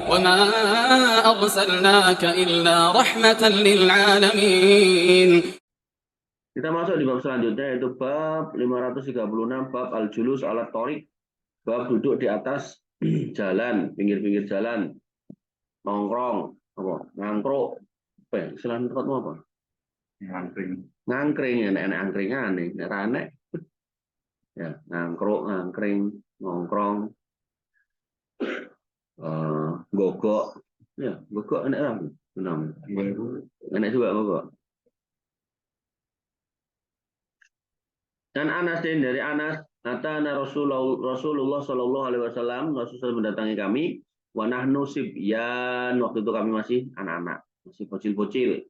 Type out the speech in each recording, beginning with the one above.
وما أرسلناك إلا رحمة للعالمين. Kita masuk di bab selanjutnya, yaitu bab 536, bab al-julus ala thoriq, bab duduk di atas jalan, pinggir-pinggir jalan, nongkrong, apa, ngangkruk, apa ya, istilah tempatmu apa? Ngangkring, ya, enak angkringan nih, enak ya, ngangkruk, ngangkring, nongkrong, gogok, ya, gogok enak lah, enak juga gogok. Dan Anas dari Anas, Natana Rasulullah Shallallahu Alaihi Wasallam, Rasulullah mendatangi kami, wa nahnu sibyan, waktu itu kami masih anak-anak, masih bocil-bocil.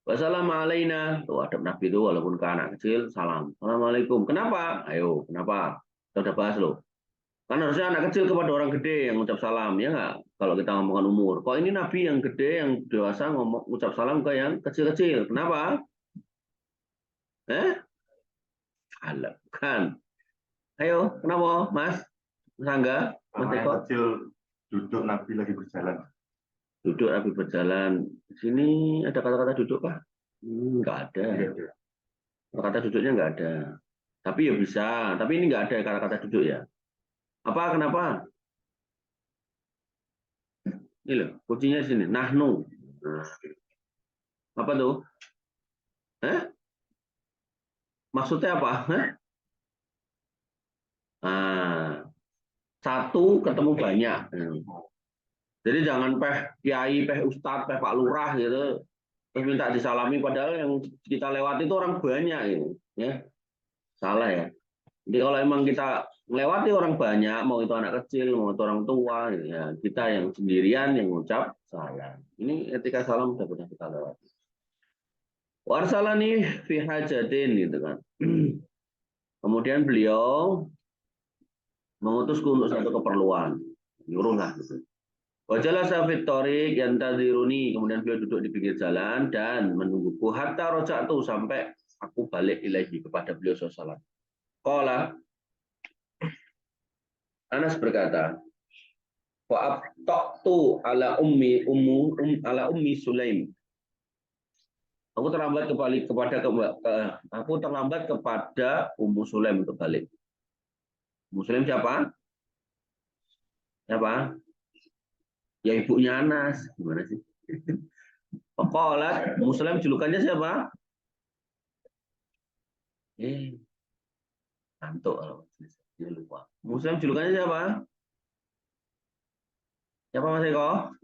Wassalamualaikum, tuh adab Nabi itu walaupun ke anak kecil, salam. Assalamualaikum. Kenapa? Ayo, kenapa? Kita udah bahas loh. Kan harusnya anak kecil kepada orang gede yang ngucap salam, ya nggak? Kalau kita ngomongkan umur. Kok ini Nabi yang gede, yang dewasa ngomong ngucap salam ke yang kecil-kecil? Kenapa? Alah, bukan. Ayo, kenapa, Mas? Mas Angga, Mas Eko? Kecil duduk Nabi lagi berjalan. Duduk Nabi berjalan. Di sini ada kata-kata duduk, Pak? Nggak ada. Kata duduknya nggak ada. Tapi ya bisa. Tapi ini nggak ada kata-kata duduk ya. Apa? Kenapa? Ini loh, kuncinya di sini. Nahnu. Nah. Apa tuh? Maksudnya apa? Nah, satu ketemu banyak. Jadi jangan kiai, ustadz, pak lurah gitu, terus minta disalami padahal yang kita lewati itu orang banyak gitu, ya. Salah ya. Jadi kalau emang kita melewati orang banyak, mau itu anak kecil, mau itu orang tua, ya kita yang sendirian yang ngucap salam. Ini etika salam sudah pernah kita lewati. Warsalani fi hajatin gitu kan. Kemudian beliau mengutusku untuk satu keperluan, nyuruhlah gitu. Wajalah safit torik yang tadiruni, kemudian beliau duduk di pinggir jalan dan menungguku hatta roja'tu, sampai aku balik ilahi kepada beliau SAW. Qala, Anas berkata, wa abtaqtu ala ummi Sulaim. Aku terlambat kepada Ummu Sulaim untuk balik. Ummu Sulaim siapa? Siapa? Ya ibunya Anas. Gimana sih? Faqalat, Ummu Sulaim julukannya siapa? Ngantuk kalau lupa. Ummu Sulaim julukannya siapa? Siapa Mas Eko?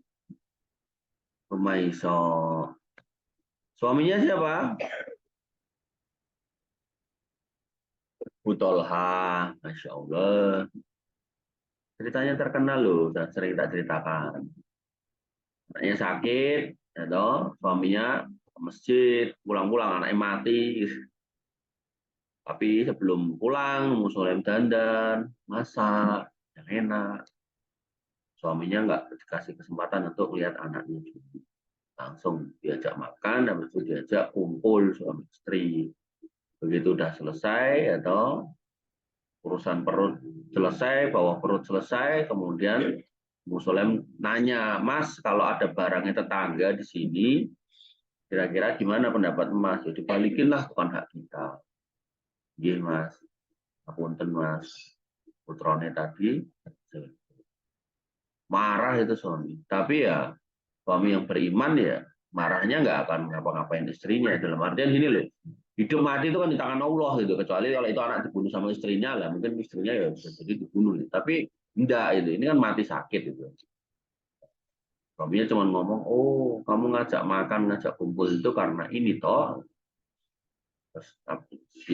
Pemaiso. Suaminya siapa? Butolha. Masya Allah. Ceritanya terkenal loh, sudah sering tak ceritakan. Anaknya sakit, ya toh, suaminya ke masjid, pulang-pulang anaknya mati. Tapi sebelum pulang, Muslim dandan, masak, yang enak. Suaminya nggak dikasih kesempatan untuk lihat anaknya juga. Langsung diajak makan, dan itu diajak kumpul suami istri. Begitu udah selesai, atau urusan perut selesai, bawah perut selesai, kemudian Muslim nanya, Mas, kalau ada barangnya tetangga di sini, kira-kira gimana pendapat Mas? Jadi balikinlah, bukan hak kita. Iya Mas, apunten Mas, putrone tadi marah itu suami. Tapi ya suami yang beriman ya marahnya nggak akan ngapa-ngapain istrinya. Dalam artian gini loh, hidup mati itu kan di tangan Allah gitu. Kecuali kalau itu anak dibunuh sama istrinya lah, mungkin istrinya ya bisa jadi dibunuh. Tapi enggak itu, ini kan mati sakit itu. Suaminya cuma ngomong, oh kamu ngajak makan, ngajak kumpul itu karena ini toh. Terus,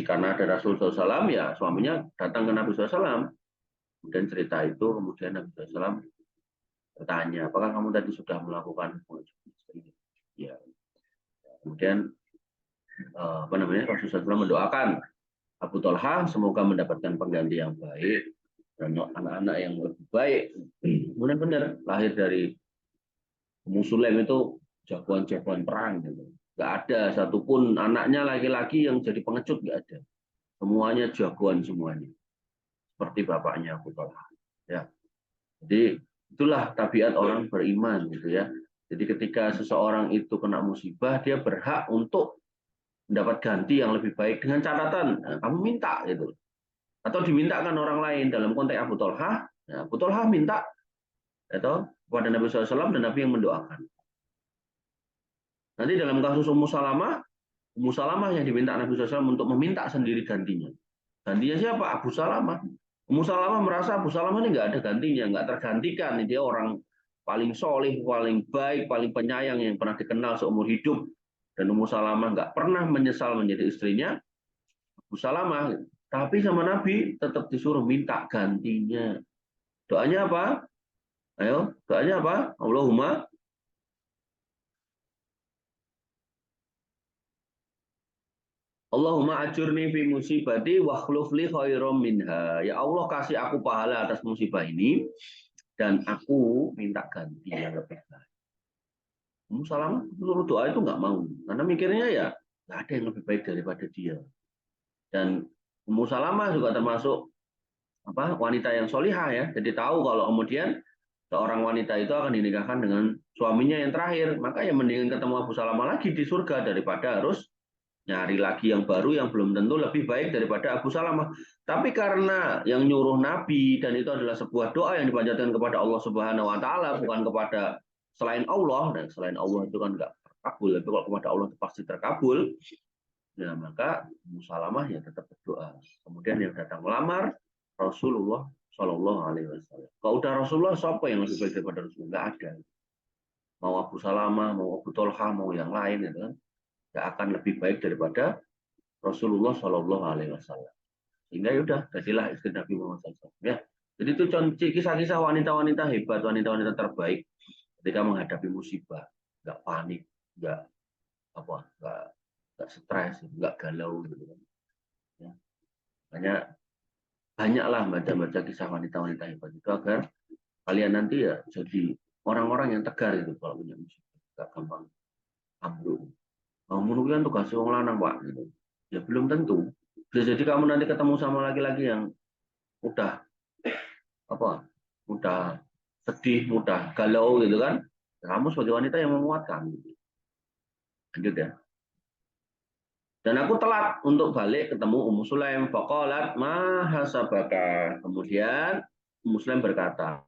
karena ada Rasulullah SAW ya suaminya datang ke Nabi SAW. Kemudian cerita itu, kemudian Nabi SAW bertanya, apakah kamu tadi sudah melakukan ini? Ya. Kemudian Rasulullah SAW mendoakan Abu Talha semoga mendapatkan pengganti yang baik dan anak-anak yang lebih baik. Kemudian benar lahir dari Ummu Sulaim itu jagoan-jagoan perang gitu. Gak ada satupun anaknya laki-laki yang jadi pengecut, gak ada. Semuanya jagoan semuanya. Seperti bapaknya Abu Talha. Ya. Jadi Itulah tabiat orang beriman gitu ya. Jadi ketika seseorang itu kena musibah, dia berhak untuk mendapat ganti yang lebih baik dengan catatan kamu minta gitu. Atau dimintakan orang lain dalam konteks Abu Thalhah, ya, Abu Thalhah minta atau kepada Nabi SAW dan Nabi yang mendoakan. Nanti dalam kasus Ummu Salamah yang diminta Nabi SAW untuk meminta sendiri gantinya. Gantinya siapa? Abu Salamah. Ummu Salamah merasa Abu Salamah ini nggak ada gantinya, nggak tergantikan. Dia orang paling solih, paling baik, paling penyayang yang pernah dikenal seumur hidup. Dan Ummu Salamah nggak pernah menyesal menjadi istrinya Abu Salamah. Tapi sama Nabi tetap disuruh minta gantinya. Doanya apa? Ayo, doanya apa? Allahumma ajurni fi musibati wa akhluf li khairam minha. Ya Allah, kasih aku pahala atas musibah ini dan aku minta ganti yang lebih baik. Ummu Salamah seluruh doa itu nggak mau karena mikirnya ya nggak ada yang lebih baik daripada dia. Dan Ummu Salamah juga termasuk wanita yang solihah ya. Jadi tahu kalau kemudian seorang wanita itu akan dinikahkan dengan suaminya yang terakhir, maka ya mendingan ketemu Abu Salamah lagi di surga daripada harus nyari lagi yang baru yang belum tentu lebih baik daripada Abu Salamah. Tapi karena yang nyuruh Nabi dan itu adalah sebuah doa yang dipanjatkan kepada Allah Subhanahu wa taala, bukan kepada selain Allah, dan selain Allah itu kan enggak terkabul, tapi kalau kepada Allah itu pasti terkabul. Nah, maka Ummu Salamah ya tetap berdoa. Kemudian yang datang melamar Rasulullah Shallallahu alaihi wasallam. Kalau udah Rasulullah, siapa yang lebih baik daripada Rasulullah? Enggak ada. Mau Abu Salamah, mau Abu Thalhah, mau yang lain itu kan nggak akan lebih baik daripada Rasulullah Shallallahu Alaihi Wasallam. Sehingga yaudah jadilah istri Nabi Muhammad SAW. Ya, jadi itu kisah-kisah wanita-wanita hebat, wanita-wanita terbaik ketika menghadapi musibah, nggak panik, nggak stres, nggak galau gitu kan. Ya. Makanya banyaklah baca-baca kisah wanita-wanita hebat itu agar kalian nanti ya jadi orang-orang yang tegar itu kalau punya musibah, nggak gampang ambruk. Kamu kan tugas orang lanang Pak gitu. Ya belum tentu. Bisa jadi kamu nanti ketemu sama laki-laki yang udah udah sedih, mudah galau gitu kan. Kamu sebagai wanita yang menguatkan. Gitu. Lanjut ya. Dan aku telat untuk balik ketemu Ummu Sulaim. Faqalat ma hasabaka. Kemudian Ummu Sulaim berkata,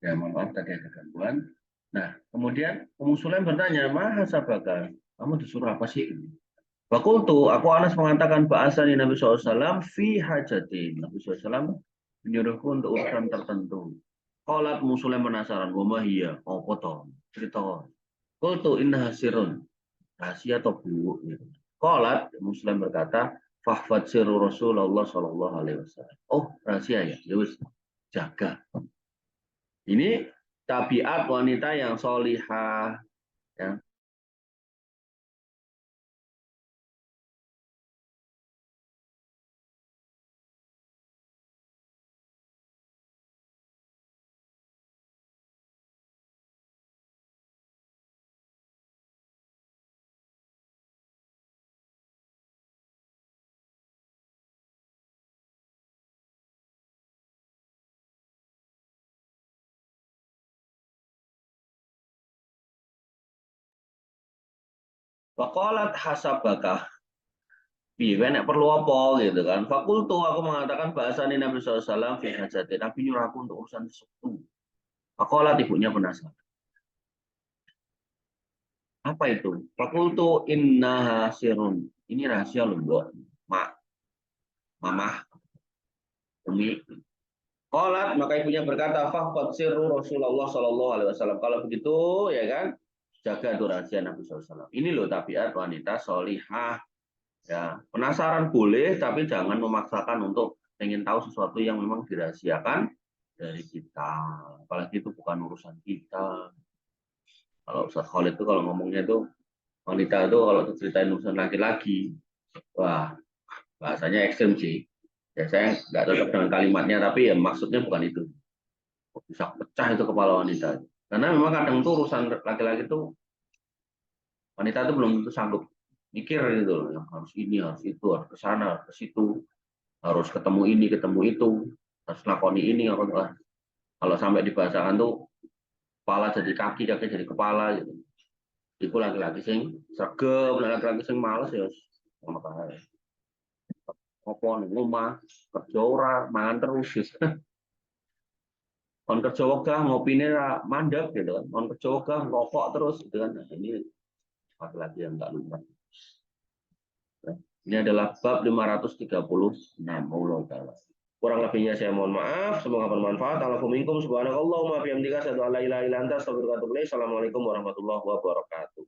ya mohon maaf tadi ada gangguan. Nah, kemudian Ummu Sulaim bertanya, ma hasabaka. Kamu disuruh apa sih? Fakultu, aku Anas mengatakan bahasani Nabi SAW fi hajatin. Nabi SAW menyuruhku untuk urusan tertentu. Qalat Muslim penasaran, wa mahiyya, apa to? Cerita. Qultu inna hasirun. Rahasia atau bu? Qalat Muslim berkata, fahfad sirru Rasulullah sallallahu alaihi wasallam. Oh, rahasia ya. Ya wis, jaga. Ini tabiat wanita yang solihah, ya. Faqalat hasabaka. Iya, nek perlu apa gitu kan. Fakultu aku mengatakan bahasa ini Nabi SAW fi hajati. Nabi nyuruh aku untuk urusan sesuatu. Fakulat ibunya penasaran. Apa itu? Fakultu inna hasirun. Ini rahasia loh, Mbok. Mamah, Umi. Qalat, maka ibunya berkata, faqad sirru Rasulullah sallallahu alaihi wasallam. Kalau begitu, ya kan, jaga itu rahasia Nabi SAW. Ini loh tabiat wanita solihah. Ya, penasaran boleh, tapi jangan memaksakan untuk ingin tahu sesuatu yang memang dirahasiakan dari kita. Apalagi itu bukan urusan kita. Kalau Ustaz Khalid itu kalau ngomongnya itu wanita itu kalau ceritain urusan laki-laki, wah bahasanya ekstrim sih. Ya saya nggak cocok dengan kalimatnya, tapi ya maksudnya bukan itu. Bisa pecah itu kepala wanita. Karena memang kadang tuh urusan laki-laki itu wanita itu belum tentu sanggup mikir gitu loh, yang harus ini, harus itu, harus ke sana, harus ke situ, harus ketemu ini, ketemu itu, harus lakoni ini, harus. Kalau sampai dibahasakan tuh kepala jadi kaki, kaki jadi kepala gitu. Itu laki-laki sing sregep, laki-laki sing males ya sama kae. Apa ning omah kerja ora mangan terus gitu. Kon kerja wegah ngopine ra mandek gitu kan. Kon kerja wegah rokok terus gitu kan. Nah, ini laki-laki yang enggak lupa. Ini adalah bab 536. Allah taala. Kurang lebihnya saya mohon maaf, semoga bermanfaat. Alhamdulillah subhanakallahumma bihamdika asyhadu an la ilaha illa anta astaghfiruka wa atubu ilaik. Assalamualaikum warahmatullahi wabarakatuh.